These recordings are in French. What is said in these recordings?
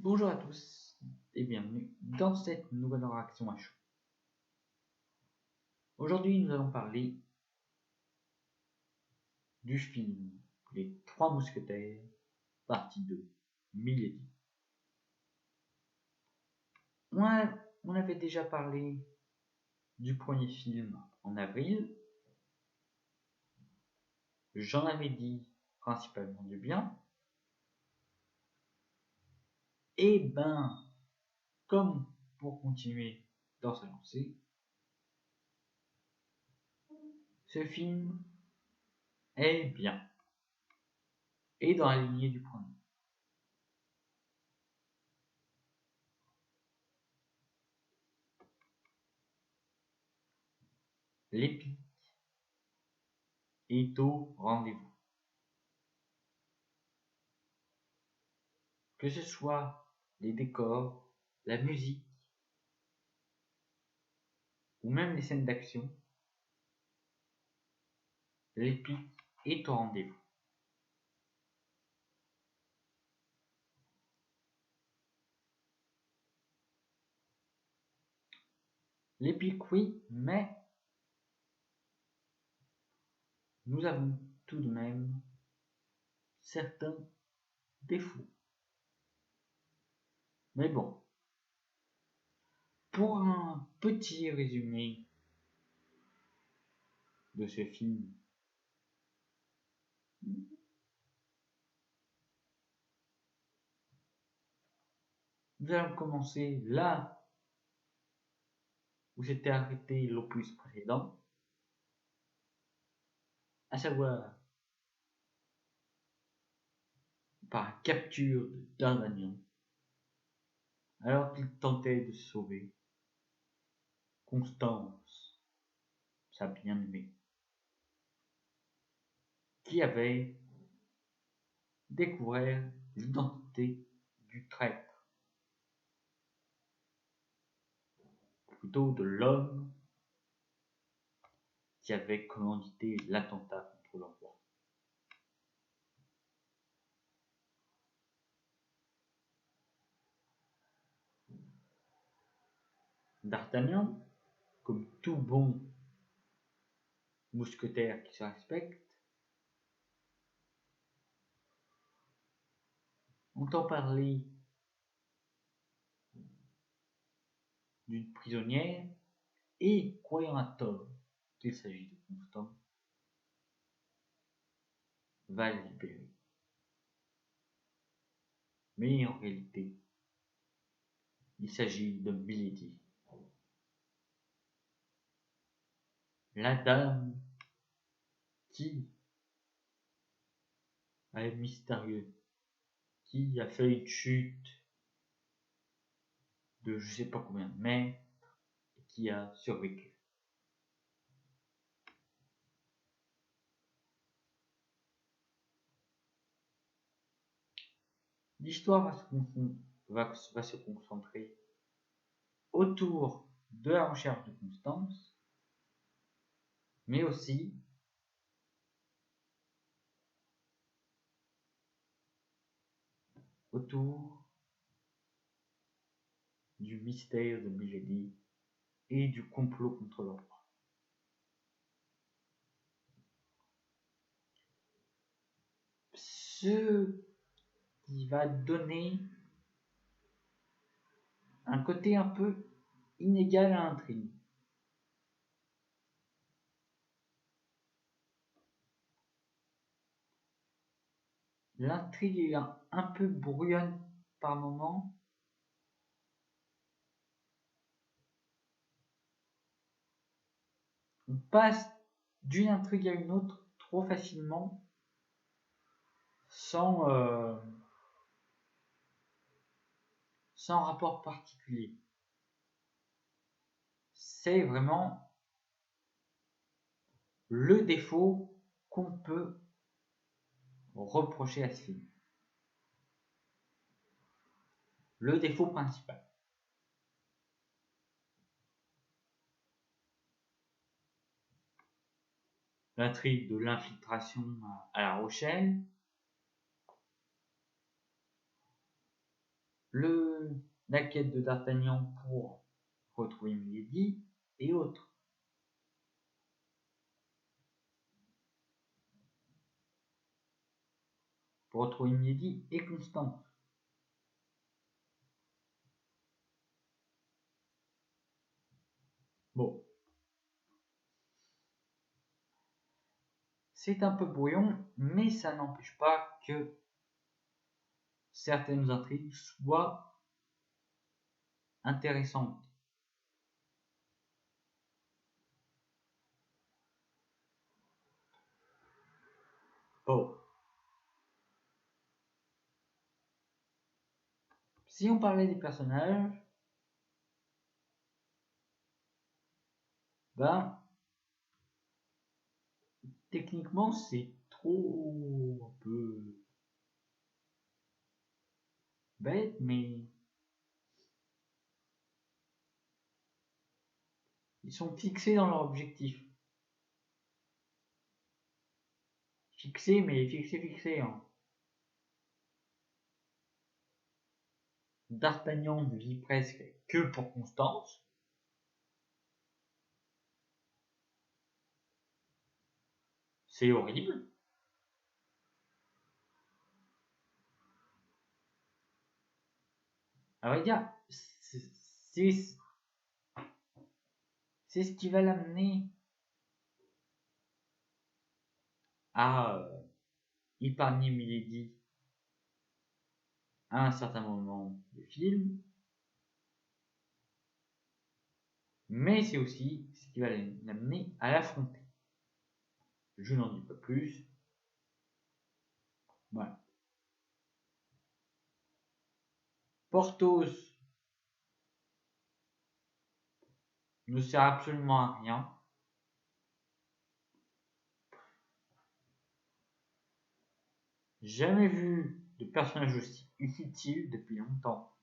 Bonjour à tous et bienvenue dans cette nouvelle réaction à chaud. Aujourd'hui, nous allons parler du film Les Trois Mousquetaires, partie 2, Milady. On avait déjà parlé du premier film en avril. J'en avais dit principalement du bien. Et ben, comme pour continuer dans sa lancée, ce film est bien. Et dans la lignée du premier. L'épique est au rendez-vous. Que ce soit les décors, la musique, ou même les scènes d'action, l'épique est au rendez-vous. L'épique, oui, mais nous avons tout de même certains défauts. Mais bon, pour un petit résumé de ce film, nous allons commencer là où s'était arrêté l'opus précédent, à savoir par la capture de D'Artagnan, alors qu'il tentait de sauver Constance, sa bien-aimée, qui avait découvert l'identité du traître, plutôt de l'homme qui avait commandité l'attentat contre le roi. D'Artagnan, comme tout bon mousquetaire qui se respecte, entend parler d'une prisonnière et, croyant à tort qu'il s'agit de Constance, va la libérer. Mais en réalité, il s'agit de Milady, la dame qui est mystérieuse, qui a fait une chute de je sais pas combien de mètres et qui a survécu. L'histoire va se concentrer autour de la recherche de Constance, mais aussi autour du mystère de Milady et du complot contre le roi. Ce qui va donner un côté un peu inégal à l'intrigue. L'intrigue est un peu brouillonne par moments. On passe d'une intrigue à une autre trop facilement sans rapport particulier. C'est vraiment le défaut qu'on peut reprocher à ce film. Le défaut principal. L'intrigue de l'infiltration à La Rochelle, la quête de D'Artagnan pour retrouver Milady et autres. Pour retrouver Milady et Constance. Bon. C'est un peu brouillon, mais ça n'empêche pas que certaines intrigues soient intéressantes. Bon. Si on parlait des personnages, ben, techniquement, c'est trop un peu bête, mais ils sont fixés dans leur objectif. Fixés, mais fixés, hein. D'Artagnan ne vit presque que pour Constance. C'est horrible. À vrai dire, c'est ce qui va l'amener à épargner Milady à un certain moment du film, mais c'est aussi ce qui va l'amener à l'affronter. Je n'en dis pas plus. Voilà. Porthos ne sert absolument à rien. Jamais vu de personnage aussi inutile depuis longtemps.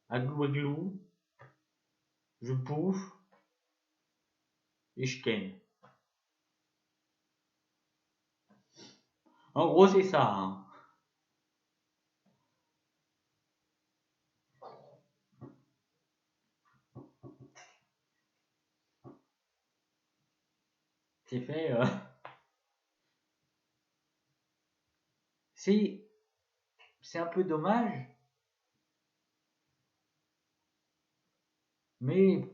Aglou, je bouffe et je ken. En gros, c'est ça. Hein. C'est fait. C'est un peu dommage, mais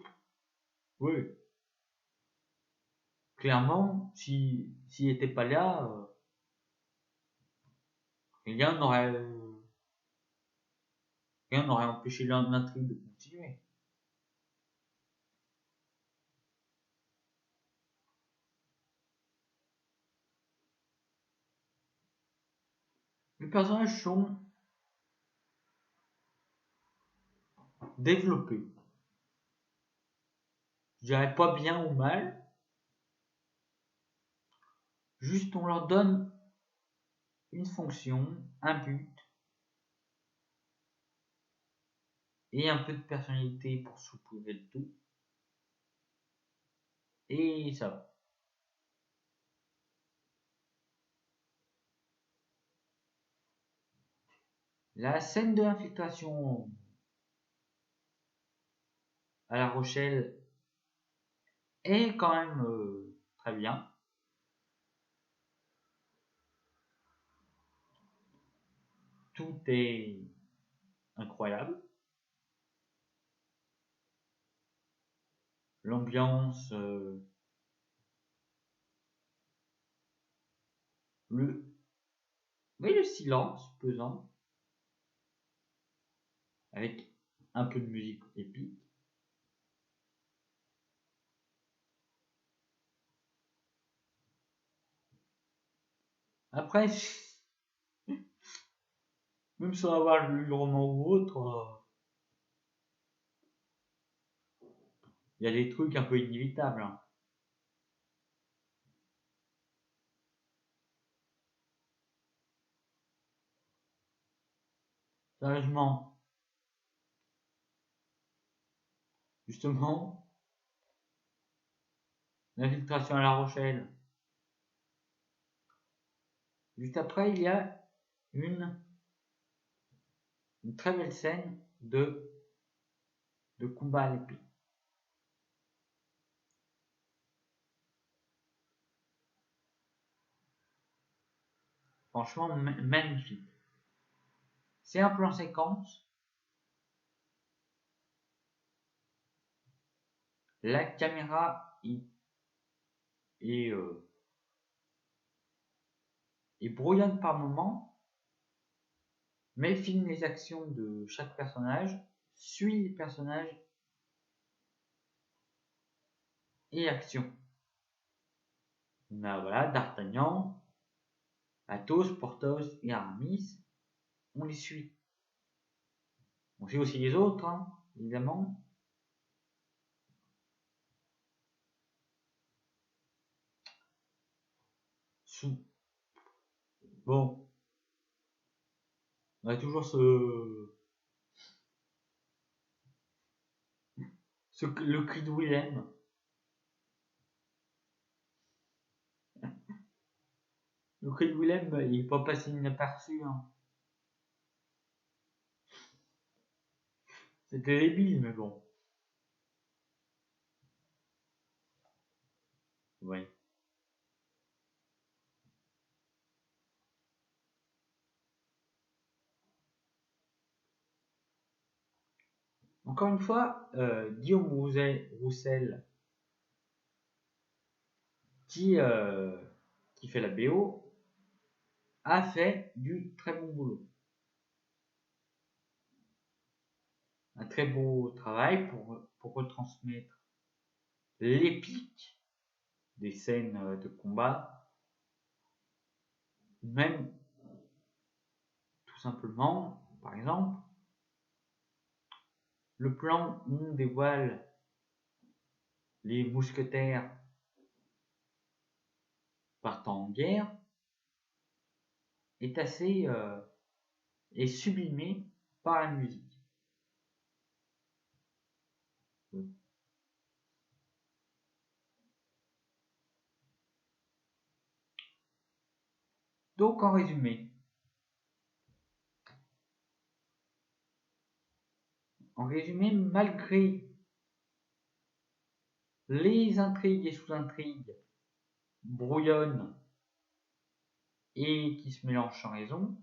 oui. Clairement, s'il n'était pas là, rien n'aurait empêché l'intrigue de continuer. Les personnages sont développés. Je dirais pas bien ou mal, juste on leur donne une fonction, un but et un peu de personnalité pour saupoudrer le tout. Et ça va. La scène de l'infiltration à La Rochelle est quand même très bien. Tout est incroyable. L'ambiance, le silence pesant avec un peu de musique épique. Après, même sans avoir lu le roman ou autre, il y a des trucs un peu inévitables. Hein. Sérieusement, justement, l'infiltration à La Rochelle, Juste après, il y a une très belle scène de combat à l'épée. Franchement, magnifique. C'est un plan séquence. La caméra est brouillonne par moments, mais filme les actions de chaque personnage, suit les personnages et actions. Voilà, D'Artagnan, Athos, Porthos et Aramis, on les suit. On suit aussi les autres, hein, évidemment. Bon, on a toujours le cri de Willem. Le cri de Willem, il n'est pas passé inaperçu. Hein. C'était débile, mais bon. Ouais. Encore une fois, Guillaume Roussel, qui fait la BO, a fait du très bon boulot. Un très beau travail pour retransmettre l'épique des scènes de combat, même tout simplement, par exemple, le plan où on dévoile les mousquetaires partant en guerre est assez est sublimé par la musique. Donc en résumé, malgré les intrigues et sous-intrigues brouillonnes et qui se mélangent sans raison,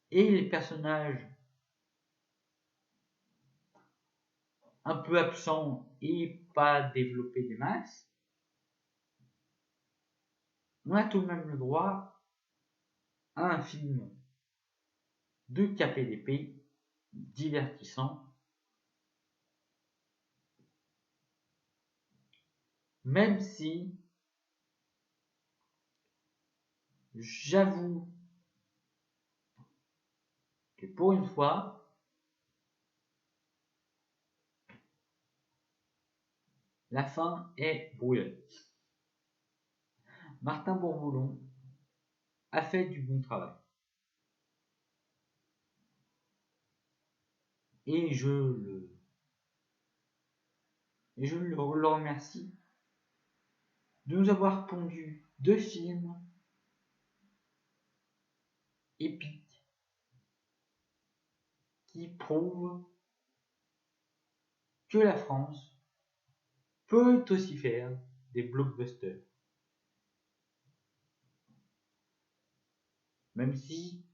et les personnages un peu absents et pas développés des masses, on a tout de même le droit à un film de KPDP divertissant, même si j'avoue que pour une fois, la fin est brouillonne. Martin Bourboulon a fait du bon travail. Et je le remercie de nous avoir pondu 2 films épiques qui prouvent que la France peut aussi faire des blockbusters. Même si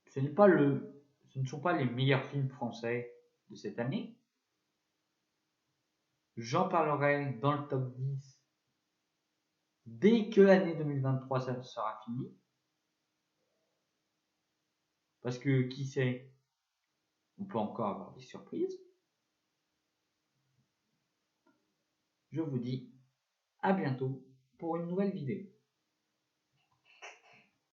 ce ne sont pas les meilleurs films français de cette année. J'en parlerai dans le top 10 dès que l'année 2023 sera finie. Parce que qui sait, on peut encore avoir des surprises. Je vous dis à bientôt pour une nouvelle vidéo.